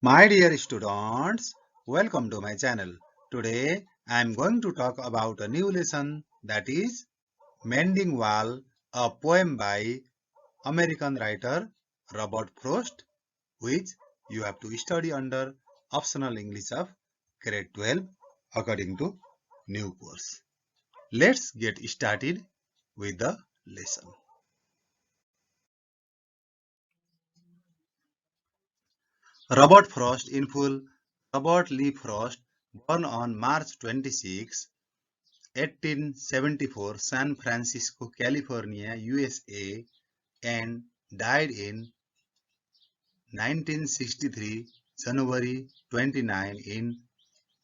My dear students, welcome to my channel. Today I am going to talk about a new lesson, that is Mending Wall, a poem by American writer Robert Frost, which you have to study under optional English of grade 12 according to new course. Let's get started with the lesson. Robert Frost in full. Robert Lee Frost, born on March 26, 1874, San Francisco, California, USA, and died in 1963, January 29, in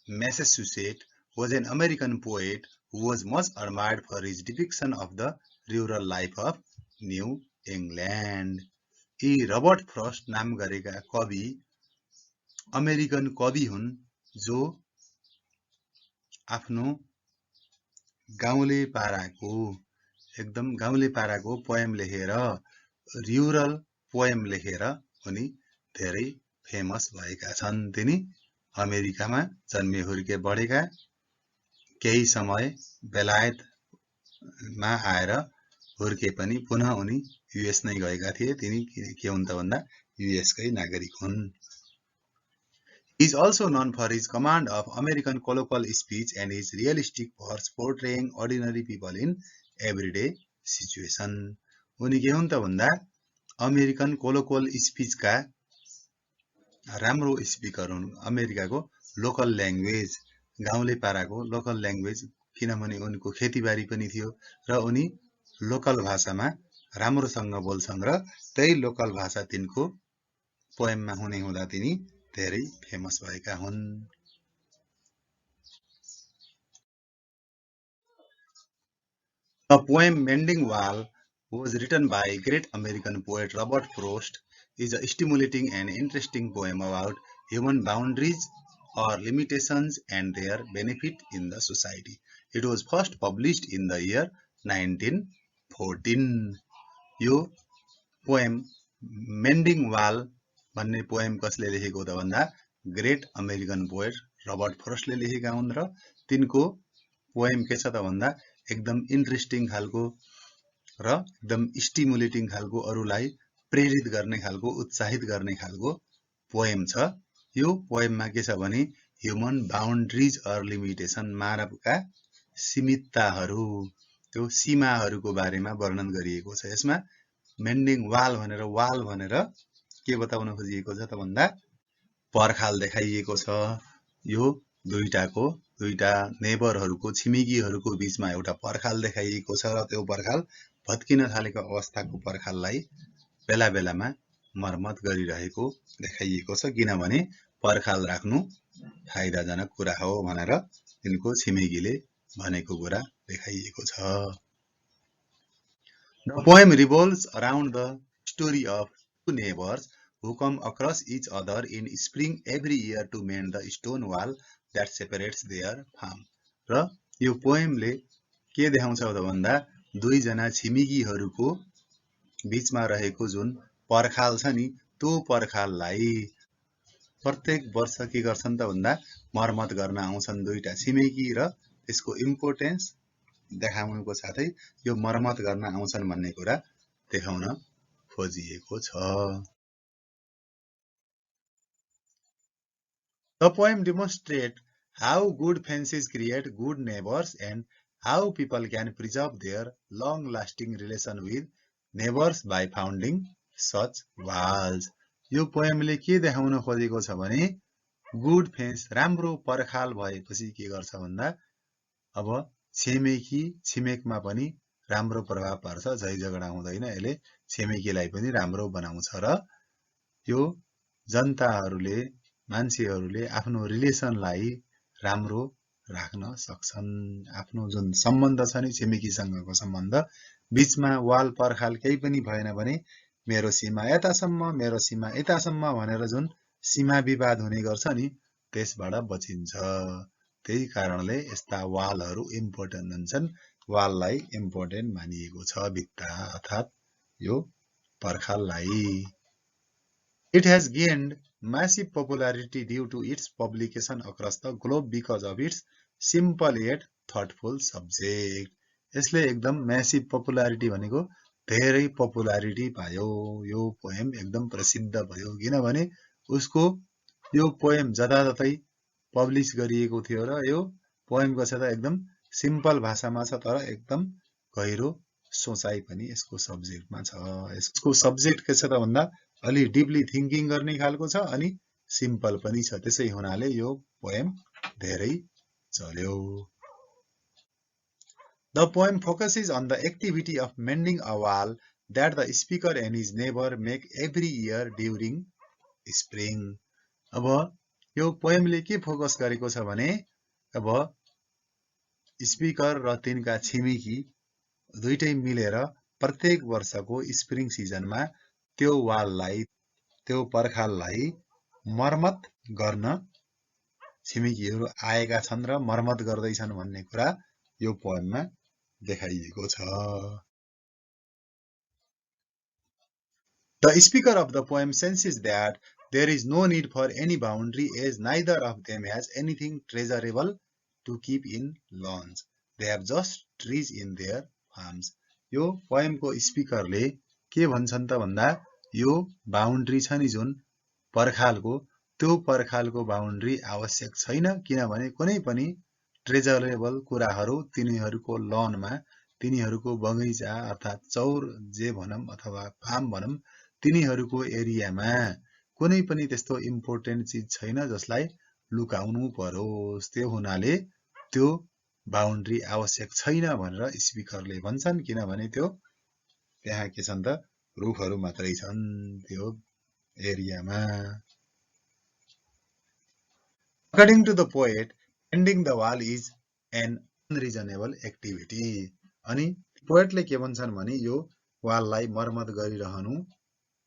Massachusetts, was an American poet who was much admired for his depiction of the rural life of New England. यी Robert first नाम गरेका कवि American कवि हुन् जो आफ्नो गाउँले पाराको पोएम लेखेर रुरल पोएम लेखेर उनी धेरै फेमस भएका छन्। तिनी अमेरिकामा जन्मे हुर्के बढेका, केही समय बेलायतमा आएर हुर्के पनि पुनः उनी युएस नै गएका थिए। तिनी के हुन् त भन्दा युएसकै नागरिक हुन्। He is also known for his command of American colloquial speech and his realistic verse portraying ordinary people in everyday situation. उनी के हुन् त भन्दा अमेरिकन कोलोक्वल स्पीचका राम्रो स्पिकर हुन्। अमेरिकाको लोकल ल्याङ्ग्वेज, गाउँले पाराको लोकल ल्याङ्ग्वेज, किनभने उनको खेतीबारी पनि थियो र उनी लोकल भाषामा राम्रोसँग बोल्छन् र त्यही लोकल भाषा तिनको पोएममा हुने हुँदा तिनी धेरै फेमस भएका हुन्। The poem Mending Wall was written by great American poet Robert Frost, is a stimulating and interesting poem about human boundaries or limitations and their benefit in the society. It was first published in the year 1914. यो poem मेन्डिङ wall भन्ने poem कसले लेखेको त भन्दा great American poet Robert फ्रस्टले लेखेका हुन् र तिनको पोएम के छ त भन्दा एकदम इन्ट्रेस्टिङ खालको र एकदम स्टिमुलेटिङ खालको, अरूलाई प्रेरित गर्ने खालको, उत्साहित गर्ने खालको पोएम छ। यो पोएममा के छ भने ह्युमन बाउन्ड्रिज अर लिमिटेसन, मानवका सीमितताहरू, त्यो सीमाहरूको बारेमा वर्णन गरिएको छ। यसमा मेन्डिङ वाल भनेर के बताउन खोजिएको छ त भन्दा पर्खाल देखाइएको छ। यो दुईटा नेबरहरूको, छिमेकीहरूको बीचमा एउटा पर्खाल देखाइएको छ र त्यो पर्खाल भत्किन थालेको अवस्थाको पर्खाललाई बेला बेलामा मर्मत गरिरहेको देखाइएको छ, किनभने पर्खाल राख्नु फाइदाजनक कुरा हो भनेर तिनको छिमेकीले भनेको कुरा देखाइएको छ। The poem revolves around the story of two neighbors who come across each other in spring every year to mend the stone wall that separates their farm. र यो पोएमले के देखाउँछ त भन्दा दुईजना छिमेकीहरूको बीचमा रहेको जुन पर्खाल छ नि, त्यो पर्खाललाई प्रत्येक वर्ष के गर्छन् त भन्दा मर्मत गर्न आउँछन् दुईटा छिमेकी र त्यसको इम्पोर्टेन्स देखाउनुको साथै यो मर्मत गर्न आउँछन् भन्ने कुरा देखाउन खोजिएको छ। The poem demonstrates how good fences create good neighbors and how people can preserve their long-lasting relation with neighbors by founding such walls. यो पोएमले के देखाउन खोजेको छ भने गुड फेन्स, राम्रो पर्खाल भएपछि के गर्छ भन्दा अब छिमेकमा पनि राम्रो प्रभाव पर्छ, झै झगडा हुँदैन, यसले छिमेकीलाई पनि राम्रो बनाउँछ र यो जनताहरूले, मान्छेहरूले आफ्नो रिलेसनलाई राम्रो राख्न सक्छन्। आफ्नो जुन सम्बन्ध छ नि छिमेकीसँगको सम्बन्ध, बीचमा वाल पर्खाल केही पनि भएन भने मेरो सीमा यतासम्म, मेरो सीमा यतासम्म भनेर जुन सीमा विवाद हुने गर्छ नि, त्यसबाट बचिन्छ। त्यही कारणले यस्ता वालहरू इम्पोर्टेन्ट हुन्छन्। वाललाई इम्पोर्टेन्ट मानिएको छ, भित्ता अर्थात् यो पर्खाललाई। It has gained massive popularity due to its publication across the globe because of its simple yet thoughtful subject. यसले एकदम म्यासिभ पपुलारिटी भनेको धेरै पपुलारिटी पायो। यो पोएम एकदम प्रसिद्ध भयो किनभने उसको यो पोएम जताततै पब्लिस गरिएको थियो र यो पोएम कस त एकदम सिम्पल भाषामा छ तर एकदम गहिरो सोचाइ पनि यसको सब्जेक्टमा छ। यसको सब्जेक्ट के छ त भन्दा अलि डिपली थिंकिङ गर्ने खालको छ अनि सिम्पल पनि छ। त्यसै हुनाले यो पोएम धेरै चल्यो। The poem focuses on the activity of mending a wall that the speaker and his neighbor make every year during spring. अब यो पोएमले के फोकस गरेको छ भने अब स्पिकर र तिनका छिमेकी दुईटै मिलेर प्रत्येक वर्षको स्प्रिङ सिजनमा त्यो वाललाई त्यो पर्खाललाई मर्मत गर्न छिमेकीहरू आएका छन् र मर्मत गर्दैछन् भन्ने कुरा यो पोएममा देखाइएको छ। The speaker of the poem senses that there is no need for any boundary as neither of them has anything treasurable to keep in lawns. They have just trees in their farms. यो पोएमको स्पिकरले के भन्छन् त भन्दा यो boundary छ नि जुन पर्खालको त्यो पर्खालको बाउन्ड्री आवश्यक छैन किनभने कुनै पनि ट्रेजरेबल कुराहरू तिनीहरूको लनमा तिनीहरूको बगैँचा अर्थात चौर जे भनौं अथवा फार्म भनौं तिनीहरूको एरियामा कुनै पनि त्यस्तो इम्पोर्टेन्ट चीज छैन जसलाई लुकाउनु परोस्। त्यो हुनाले त्यो बाउन्ड्री आवश्यक छैन भनेर स्पिकरले भन्छन् किनभने त्यो त्यहाँ के छन् त रुखहरू मात्रै छन् त्यो एरियामा। According to the poet, mending the wall is an unreasonable activity. अनि पोएटले के भन्छन् भने यो वाललाई मर्मत गरिरहनु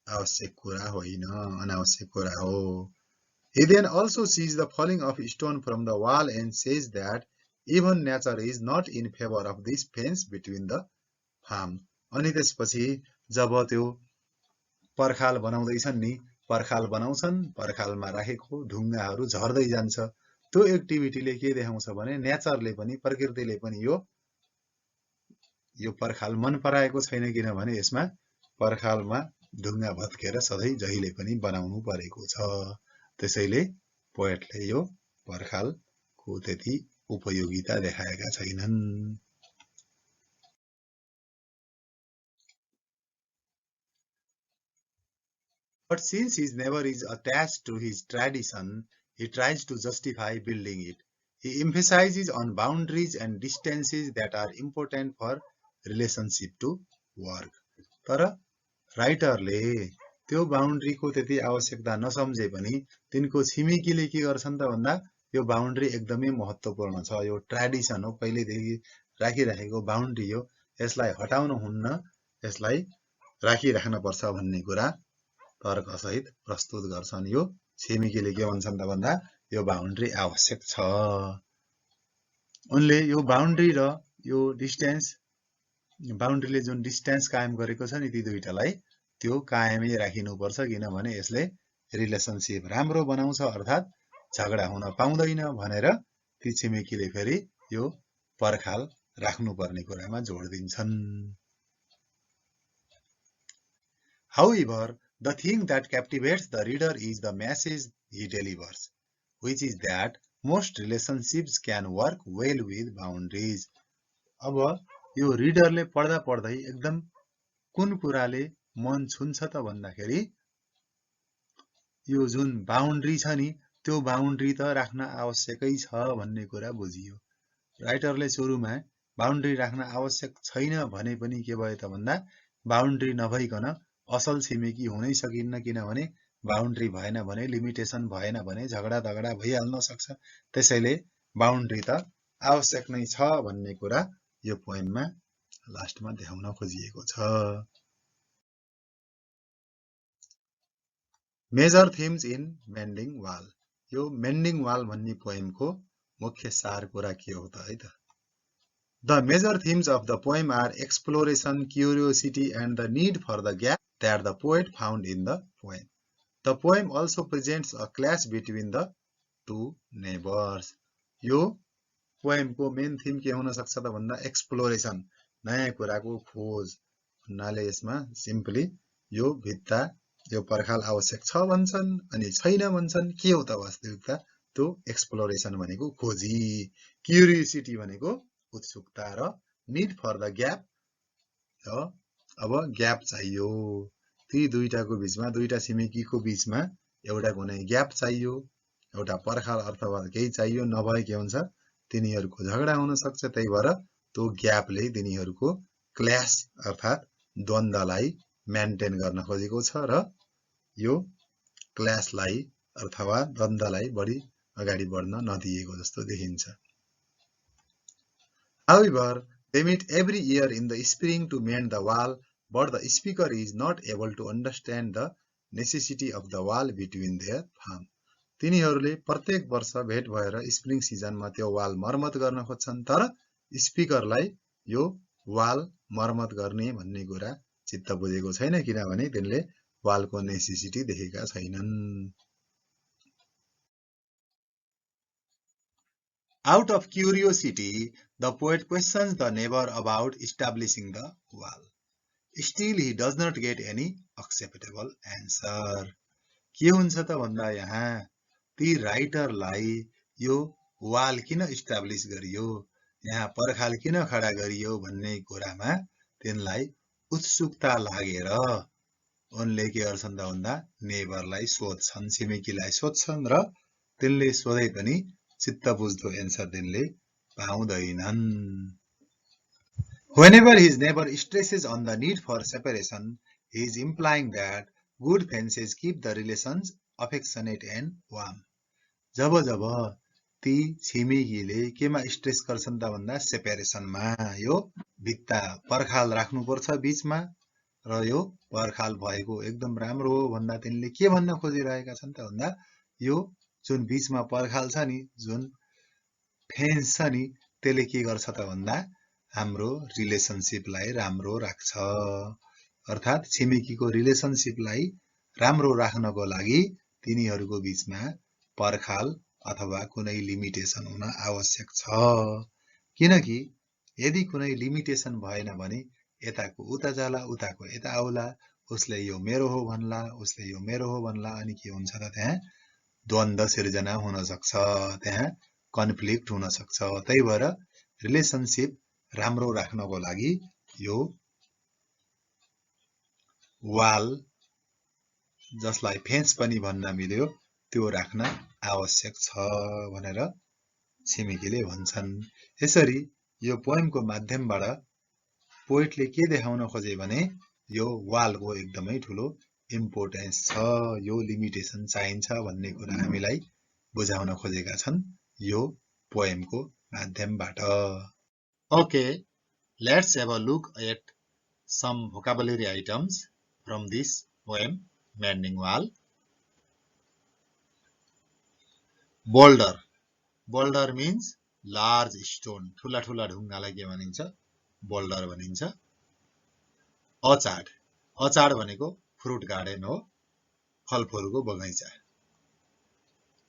आवश्यक कुरा होइन, अनावश्यक कुरा हो। He then also sees the falling of stone from the wall and says that even nature is not in favor of this fence between the farm. अनि त्यसपछि जब त्यो पर्खाल बनाउँदैछन् नि पर्खाल बनाउँछन् पर्खालमा राखेको ढुङ्गाहरू झर्दै जान्छ। त्यो एक्टिभिटीले के देखाउँछ भने नेचरले पनि प्रकृतिले पनि यो पर्खाल मन पराएको छैन किनभने यसमा पर्खालमा ढुङ्गा भत्केर सधैँ जहिले पनि बनाउनु परेको छ। त्यसैले पोएटले यो पर्खालको त्यति उपयोगिता देखाएका छैनन्। But since his neighbor is attached to his tradition, he tries to justify building it. He emphasizes on boundaries and distances that are important for relationship to work. तर राइटरले त्यो बाउन्ड्रीको त्यति आवश्यकता नसम्झे पनि तिनको छिमेकीले के गर्छन् त भन्दा यो बाउन्ड्री एकदमै महत्त्वपूर्ण छ, यो ट्रेडिसन हो, पहिलेदेखि राखिराखेको बाउन्ड्री हो, यसलाई हटाउनु हुन्न, यसलाई राखिराख्न पर्छ भन्ने कुरा तर्कसहित प्रस्तुत गर्छन्। यो छिमेकीले के भन्छन् त भन्दा यो बाउन्ड्री आवश्यक छ। उनले यो बाउन्ड्री र यो डिस्टेन्स बाउन्ड्रीले जुन डिस्टेन्स कायम गरेको छ नि ती दुईटालाई त्यो कायमै राखिनुपर्छ किनभने यसले रिलेसनशिप राम्रो बनाउँछ अर्थात झगडा हुन पाउँदैन भनेर ती छिमेकीले फेरि यो पर्खाल राख्नुपर्ने कुरामा जोड दिन्छन्। However, the thing that captivates the reader is the message he delivers, which is that most relationships can work well with boundaries. अब यो रिडरले पढ्दा पढ्दै एकदम कुन कुराले मन छुन्छ त भन्दाखेरि यो जुन बाउन्ड्री छ नि त्यो बाउन्ड्री त राख्न आवश्यकै छ भन्ने कुरा बुझियो। राइटरले सुरुमा बाउन्ड्री राख्न आवश्यक छैन भने पनि के भयो त भन्दा बाउन्ड्री नभइकन असल छिमेकी हुनै सकिन्न किनभने बाउन्ड्री भएन भने लिमिटेसन भएन भने झगडा दगडा भइहाल्न सक्छ। त्यसैले बाउन्ड्री त आवश्यक नै छ भन्ने कुरा यो पोएममा लास्टमा देखाउन खोजिएको छ। Major themes in mending wall. यो मेन्डिङ वाल भन्ने पोएमको मुख्य सार कुरा के हो त है त। The major themes of the poem are exploration, curiosity and the need for the gap that the poet found in the poem. The poem also presents a clash between the two neighbors. यो poem को main theme के हुन सक्छ त भन्दा exploration, नयाँ कुराको खोज भन्नाले यसमा सिम्पली यो भित्ता यो पर्खाल आवश्यक छ भन्छन् अनि छैन भन्छन्, के हो त वास्तविकता, त्यो एक्सप्लोरेसन भनेको खोजी, क्युरियोसिटी भनेको उत्सुकता र नीड फर द ग्याप, अब ग्याप चाहियो, ती दुईटाको बीचमा दुईटा छिमेकीको बीचमा एउटा कुनै ग्याप चाहियो, एउटा पर्खाल अथवा केही चाहियो, नभए के हुन्छ तिनीहरूको झगडा हुन सक्छ, त्यही भएर त्यो ग्यापले तिनीहरूको क्ल्याश अर्थात् द्वन्द्वलाई मेन्टेन गर्न खोजेको छ र यो क्ल्याशलाई अथवा द्वन्द्वलाई बढी अगाडि बढ्न नदिएको जस्तो देखिन्छ। However, they meet every year in the spring to mend the wall, but the speaker is not able to understand the necessity of the wall between their farm. तिनीहरूले प्रत्येक वर्ष भेट भएर स्प्रिङ सिजनमा त्यो वाल मर्मत गर्न खोज्छन्, तर स्पिकरलाई यो वाल मर्मत गर्ने भन्ने कुरा चित्त बुझेको छैन, किनभने तिनले वालको नेसेसिटी देखेका छैनन्। Out of curiosity, the poet questions the neighbor about establishing the wall. Still, he does not get any acceptable answer. के हुन्छ त भन्दा यहाँ ती राइटरलाई यो वाल किन इस्टाब्लिस गरियो, यहाँ पर्खाल किन खडा गरियो भन्ने कुरामा तिनलाई उत्सुकता लागेर उनले के गर्छन् त भन्दा नेबरलाई सोध्छन्, छिमेकीलाई सोध्छन् र तिनले सोधे पनि चित्त बुझ्दो एन्सर तिनले पाउँदैनन्। Whenever his neighbor stresses on the need for separation, he is implying that good fences keep the relations affectionate and warm. जब जब ती छिमेकीले केमा स्ट्रेस गर्छन् त भन्दा सेपरेसनमा, यो भित्ता पर्खाल राख्नुपर्छ बीचमा र यो पर्खाल भएको एकदम राम्रो हो भन्दा तिनले के भन्न खोजिरहेका छन् त भन्दा यो जुन बीचमा पर्खाल छ नि, जुन फेन्स छ नि, त्यसले के गर्छ त भन्दा हाम्रो रिलेसनशिपलाई राम्रो राख्छ, अर्थात् छिमेकीको रिलेसनशिपलाई राम्रो राख्नको लागि तिनीहरूको बीचमा पर्खाल अथवा कुनै लिमिटेसन हुन आवश्यक छ, किनकि यदि कुनै लिमिटेसन भएन भने यताको उता जाला, उताको यता आउला, उसले यो मेरो हो भन्ला, उसले यो मेरो हो भन्ला, अनि के हुन्छ त त्यहाँ द्वन्द्व सिर्जना हुन सक्छ, त्यहाँ कन्फ्लिक्ट हुन सक्छ। त्यही भएर रिलेसनशिप राम्रो राख्नको लागि यो वाल, जसलाई फेन्स पनि भन्न मिल्यो, त्यो राख्न आवश्यक छ भनेर छिमेकीले भन्छन्। यसरी यो पोएमको माध्यमबाट पोएटले के देखाउन खोजे भने यो वालको एकदमै ठुलो इम्पोर्टेन्स छ, यो लिमिटेसन चाहिन्छ भन्ने कुरा हामीलाई बुझाउन खोजेका छन् यो पोएमको माध्यमबाट। Okay, let's have a look at some vocabulary items from this poem, Mending Wall. Boulder. Boulder means large stone. ठुला ठुला ढुङ्गालाई के भनिन्छ? बोल्डर भनिन्छ। अचाड. अचाड भनेको फ्रुट गार्डन हो, फलफुलको बगैँचा।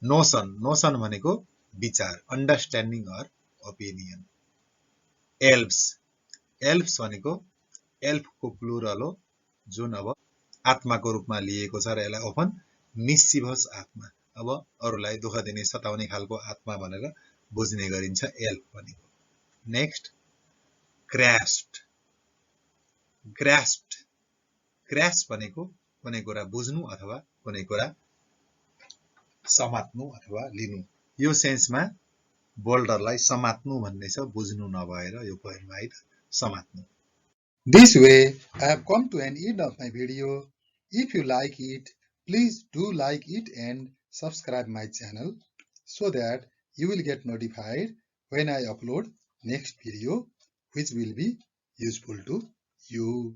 नोसन. नोसन भनेको विचार, understanding or opinion. Elves. Elves भनेको एल्फको प्लुरल हो, जुन अब आत्माको रूपमा लिएको छ र यसलाई ओपन मिस्चिभस आत्मा, अब अरूलाई दुःख दिने सताउने खालको आत्मा भनेर बुझ्ने गरिन्छ एल्फ भनेको। नेक्स्ट, ग्रास्प्ड. ग्रास्प्ड. ग्रास्प भनेको कुनै कुरा बुझ्नु अथवा कुनै कुरा समात्नु अथवा लिनु, यो सेन्समा बोल्डरलाई समात्नु भन्ने छ, बुझ्नु नभएर यो पोएममा है त समात्नु। This way, I have come to an end of my video. If you like it, please do like it and subscribe my channel so that you will get notified when I upload next video which will be useful to you.